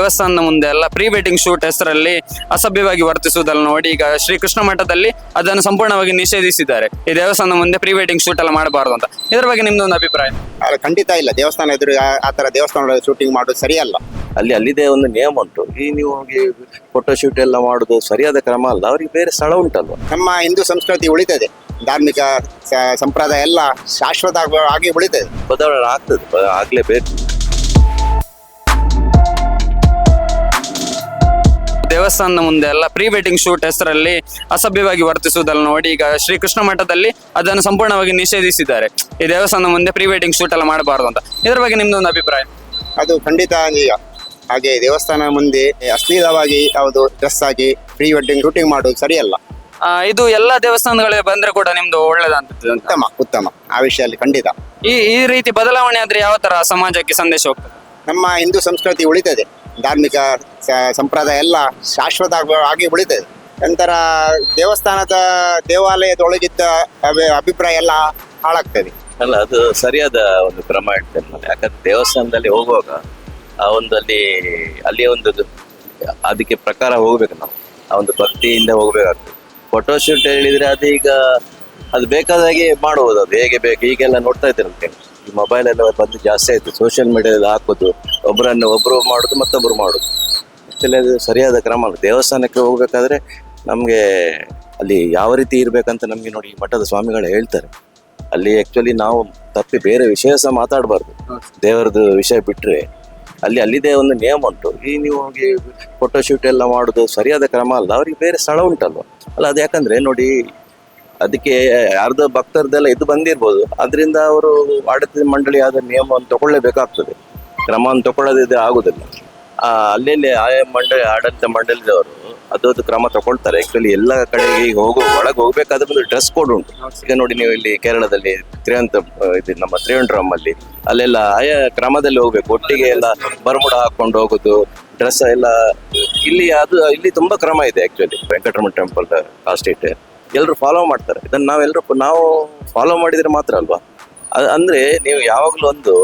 ದೇವಸ್ಥಾನದ ಮುಂದೆ ಎಲ್ಲ ಪ್ರೀ ವೆಡ್ಡಿಂಗ್ ಶೂಟ್ ಹೆಸರಲ್ಲಿ ಅಸಭ್ಯವಾಗಿ ವರ್ತಿಸುವುದನ್ನು ನೋಡಿ ಈಗ ಶ್ರೀಕೃಷ್ಣ ಮಠದಲ್ಲಿ ಅದನ್ನು ಸಂಪೂರ್ಣವಾಗಿ ನಿಷೇಧಿಸಿದ್ದಾರೆ. ಈ ದೇವಸ್ಥಾನದ ಮುಂದೆ ಪ್ರೀ ವೆಡ್ಡಿಂಗ್ ಶೂಟ್ ಎಲ್ಲ ಮಾಡಬಾರ್ದು ಅಂತ. ಇದರ ಬಗ್ಗೆ ನಿಮ್ದೊಂದು ಅಭಿಪ್ರಾಯ? ಖಂಡಿತ ಇಲ್ಲ. ದೇವಸ್ಥಾನ ಎದುರು ಆ ತರ ದೇವಸ್ಥಾನದ ಶೂಟಿಂಗ್ ಮಾಡೋದು ಸರಿಯಲ್ಲ. ಅಲ್ಲಿದೆ ಒಂದು ನಿಯಮ ಉಂಟು. ನೀವು ಹೋಗಿ ಫೋಟೋ ಶೂಟ್ ಎಲ್ಲ ಮಾಡುದು ಸರಿಯಾದ ಕ್ರಮ ಅಲ್ಲ. ಅವ್ರಿಗೆ ಬೇರೆ ಸ್ಥಳ ಉಂಟಲ್ವ. ನಮ್ಮ ಹಿಂದೂ ಸಂಸ್ಕೃತಿ ಉಳಿತದೆ, ಧಾರ್ಮಿಕ ಸಂಪ್ರದಾಯ ಎಲ್ಲ ಶಾಶ್ವತ ಆಗಿ ಉಳಿತದೆ. ಬದಲಾವಣೆ ಆಗ್ತದೆ, ಆಗ್ಲೇಬೇಕು. ದೇವಸ್ಥಾನದ ಮುಂದೆ ಎಲ್ಲ ಪ್ರೀ ವೆಡ್ಡಿಂಗ್ ಶೂಟ್ ಹೆಸರಲ್ಲಿ ಅಸಭ್ಯವಾಗಿ ವರ್ತಿಸುವುದನ್ನು ನೋಡಿ ಈಗ ಶ್ರೀಕೃಷ್ಣ ಮಠದಲ್ಲಿ ಅದನ್ನು ಸಂಪೂರ್ಣವಾಗಿ ನಿಷೇಧಿಸಿದ್ದಾರೆ. ಈ ದೇವಸ್ಥಾನದ ಮುಂದೆ ಪ್ರೀ ವೆಡ್ಡಿಂಗ್ ಶೂಟ್ ಎಲ್ಲ ಮಾಡಬಾರ್ದು ಅಂತ. ಇದರ ಬಗ್ಗೆ ನಿಮ್ದೊಂದು ಅಭಿಪ್ರಾಯ? ಅದು ಖಂಡಿತ ನಿಜ. ಹಾಗೆ ದೇವಸ್ಥಾನ ಮುಂದೆ ಅಶ್ಲೀಲವಾಗಿ ಯಾವುದು ಡ್ರೆಸ್ ಆಗಿ ಪ್ರೀ ವೆಡ್ಡಿಂಗ್ ಶೂಟಿಂಗ್ ಮಾಡೋದು ಸರಿಯಲ್ಲ. ಇದು ಎಲ್ಲ ದೇವಸ್ಥಾನಗಳಿಗೆ ಬಂದ್ರೆ ಕೂಡ ನಿಮ್ದು ಒಳ್ಳೇದಂತ. ಉತ್ತಮ ಆ ವಿಷಯದಲ್ಲಿ ಖಂಡಿತ. ಈ ರೀತಿ ಬದಲಾವಣೆ ಆದ್ರೆ ಯಾವ ತರ ಸಮಾಜಕ್ಕೆ ಸಂದೇಶ ಹೋಗ್ತದೆ? ನಮ್ಮ ಹಿಂದೂ ಸಂಸ್ಕೃತಿ ಉಳಿತದೆ, ಧಾರ್ಮಿಕ ಸಂಪ್ರದಾಯ ಎಲ್ಲ ಶಾಶ್ವತ ಆಗಿ ಉಳಿತದೆ. ನಂತರ ದೇವಾಲಯದೊಳಗಿದ್ದ ಅಭಿಪ್ರಾಯ ಎಲ್ಲ ಹಾಳಾಗ್ತದೆ. ಅಲ್ಲ, ಅದು ಸರಿಯಾದ ಒಂದು ಕ್ರಮ ಇರ್ತದೆ. ಯಾಕಂದ್ರೆ ದೇವಸ್ಥಾನದಲ್ಲಿ ಹೋಗುವಾಗ ಆ ಒಂದು ಅಲ್ಲಿ ಒಂದು ಅದಕ್ಕೆ ಪ್ರಕಾರ ಹೋಗ್ಬೇಕು. ನಾವು ಆ ಒಂದು ಭಕ್ತಿಯಿಂದ ಹೋಗ್ಬೇಕಾಗ್ತದೆ. ಫೋಟೋ ಶೂಟ್ ಹೇಳಿದ್ರೆ ಅದು ಬೇಕಾದಾಗೆ ಮಾಡುವುದು. ಅದು ಹೇಗೆ ಬೇಕು ಈಗೆಲ್ಲ ನೋಡ್ತಾ ಇದ್ದೀರಂತೆ. ಈ ಮೊಬೈಲ್ ಎಲ್ಲ ಬಂದು ಜಾಸ್ತಿ ಆಯ್ತು. ಸೋಷಿಯಲ್ ಮೀಡಿಯಾದಲ್ಲಿ ಹಾಕೋದು, ಒಬ್ರು ಮಾಡೋದು, ಮತ್ತೊಬ್ರು ಮಾಡೋದು. ಆಕ್ಚುಲಿ ಅದು ಸರಿಯಾದ ಕ್ರಮ ಅಲ್ಲ. ದೇವಸ್ಥಾನಕ್ಕೆ ಹೋಗ್ಬೇಕಾದ್ರೆ ನಮ್ಗೆ ಅಲ್ಲಿ ಯಾವ ರೀತಿ ಇರ್ಬೇಕಂತ ನಮ್ಗೆ ನೋಡಿ ಮಠದ ಸ್ವಾಮಿಗಳು ಹೇಳ್ತಾರೆ. ಅಲ್ಲಿ ಆಕ್ಚುಲಿ ನಾವು ತಪ್ಪಿ ಬೇರೆ ವಿಷಯ ಸಹ ಮಾತಾಡಬಾರ್ದು. ದೇವರದ್ದು ವಿಷಯ ಬಿಟ್ರೆ ಅಲ್ಲಿದೆ ಒಂದು ನಿಯಮ ಉಂಟು. ನೀವು ಹೋಗಿ ಫೋಟೋ ಶೂಟ್ ಎಲ್ಲ ಮಾಡುದು ಸರಿಯಾದ ಕ್ರಮ ಅಲ್ಲ. ಅವ್ರಿಗೆ ಬೇರೆ ಸ್ಥಳ ಉಂಟಲ್ವ. ಅಲ್ಲ, ಅದು ಯಾಕಂದ್ರೆ ನೋಡಿ ಅದಕ್ಕೆ ಯಾರ್ದೋ ಭಕ್ತರದೆಲ್ಲ ಇದು ಬಂದಿರ್ಬೋದು. ಅದರಿಂದ ಅವರು ಆಡಳಿತ ಮಂಡಳಿ ಆದ ನಿಯಮವನ್ನು ತಗೊಳ್ಳೇಬೇಕಾಗ್ತದೆ. ಕ್ರಮವನ್ನು ತಗೊಳ್ಳೋದಿದ್ರೆ ಆಗುದಿಲ್ಲ. ಅಲ್ಲೆಲ್ಲಿ ಆಡಳಿತ ಮಂಡಳಿದವರು ಅದೊಂದು ಕ್ರಮ ತಗೊಳ್ತಾರೆ. ಆಕ್ಚುಲಿ ಎಲ್ಲ ಕಡೆಗೆ ಒಳಗೆ ಹೋಗ್ಬೇಕಾದ್ರೆ ಒಂದು ಡ್ರೆಸ್ ಕೋಡ್ ಉಂಟು. ಈಗ ನೋಡಿ, ನೀವು ಇಲ್ಲಿ ಕೇರಳದಲ್ಲಿ ನಮ್ಮ ತ್ರಿವೆಂಡ್ರಮ್ ಅಲ್ಲಿ ಅಲ್ಲೆಲ್ಲ ಆಯಾ ಕ್ರಮದಲ್ಲಿ ಹೋಗ್ಬೇಕು. ಒಟ್ಟಿಗೆ ಎಲ್ಲ ಬರ್ಮುಡ ಹಾಕೊಂಡು ಹೋಗುದು, ಡ್ರೆಸ್ ಎಲ್ಲ ಇಲ್ಲಿ ತುಂಬಾ ಕ್ರಮ ಇದೆ. ಆಕ್ಚುಲಿ ವೆಂಕಟರಮಣ ಟೆಂಪಲ್ ಕಾಸ್ಟೇಟ್ ಎಲ್ಲರೂ ಫಾಲೋ ಮಾಡ್ತಾರೆ. ಇದನ್ನು ನಾವು ಫಾಲೋ ಮಾಡಿದ್ರೆ ಮಾತ್ರ ಅಲ್ವಾ. ಅಂದ್ರೆ ನೀವು ಯಾವಾಗಲೂ ಒಂದು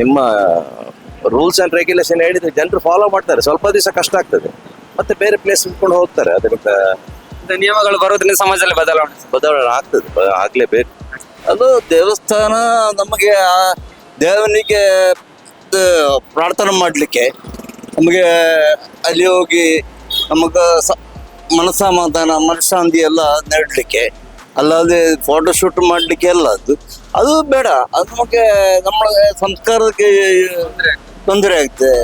ನಿಮ್ಮ ರೂಲ್ಸ್ ಅಂಡ್ ರೆಗ್ಯುಲೇಷನ್ ಹೇಳಿದ್ರೆ ಜನರು ಫಾಲೋ ಮಾಡ್ತಾರೆ. ಸ್ವಲ್ಪ ದಿವಸ ಕಷ್ಟ ಆಗ್ತದೆ, ಮತ್ತೆ ಬೇರೆ ಪ್ಲೇಸ್ ಇಟ್ಕೊಂಡು ಹೋಗ್ತಾರೆ. ಅದರಿಂದ ನಿಯಮಗಳು ಬರೋದ್ರಿಂದ ಸಮಾಜದಲ್ಲಿ ಬದಲಾವಣೆ ಆಗ್ತದೆ, ಆಗ್ಲೇಬೇಕು. ಅದು ದೇವಸ್ಥಾನ ನಮಗೆ ದೇವನಿಗೆ ಪ್ರಾರ್ಥನೆ ಮಾಡಲಿಕ್ಕೆ, ನಮಗೆ ಅಲ್ಲಿ ಹೋಗಿ ನಮಗೆ ಮನಸ್ಸಮಾಧಾನ ಮನಃಶಾಂತಿ ಎಲ್ಲ ನೀಡಲಿಕ್ಕೆ, ಅಲ್ಲದೆ ಫೋಟೋ ಶೂಟ್ ಮಾಡಲಿಕ್ಕೆ ಎಲ್ಲ ಅದು ಬೇಡ. ಅದು ನಮಗೆ ನಮ್ಮ ಸಂಸ್ಕಾರಕ್ಕೆ ತೊಂದರೆ ಆಗ್ತದೆ.